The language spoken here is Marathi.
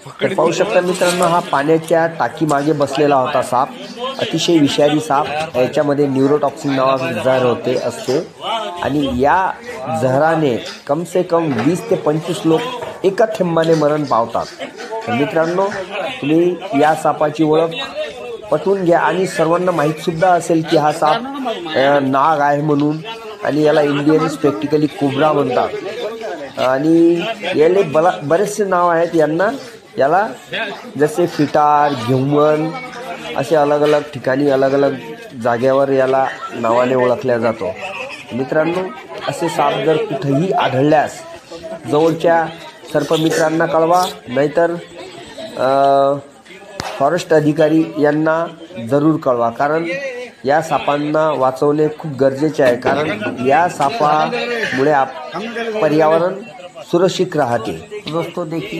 तर पाहू शकता मित्रांनो, हा पाण्याच्या टाकी मागे बसलेला होता साप. अतिशय विषारी साप. याच्यामध्ये न्यूरोटॉक्सिन नावाचे जहर असते आणि या जहराने कम से कम 20 ते 25 लोक एका थेंबाने मरण पावतात. तर मित्रांनो, तुम्ही या सापाची ओळख पटवून घ्या आणि सर्वांना माहीतसुद्धा असेल की हा साप नाग आहे म्हणून, आणि याला इंडियन स्पेक्टिकली कोब्रा म्हणतात. आणि याला बरेचसे नाव आहेत याला जसे फिटार, घेऊन असे अलग अलग ठिकाणी अलग अलग जागेवर याला नावाने ओळखल्या जातो. मित्रांनो, असे साप जर कुठेही आढळल्यास जवळच्या सर्पमित्रांना कळवा, नाहीतर फॉरेस्ट अधिकारी यांना जरूर कळवा, कारण या सापांना वाचवणे खूप गरजेचे आहे. कारण या सापामुळे पर्यावरण सुरक्षित राहते. दोस्तों देखिए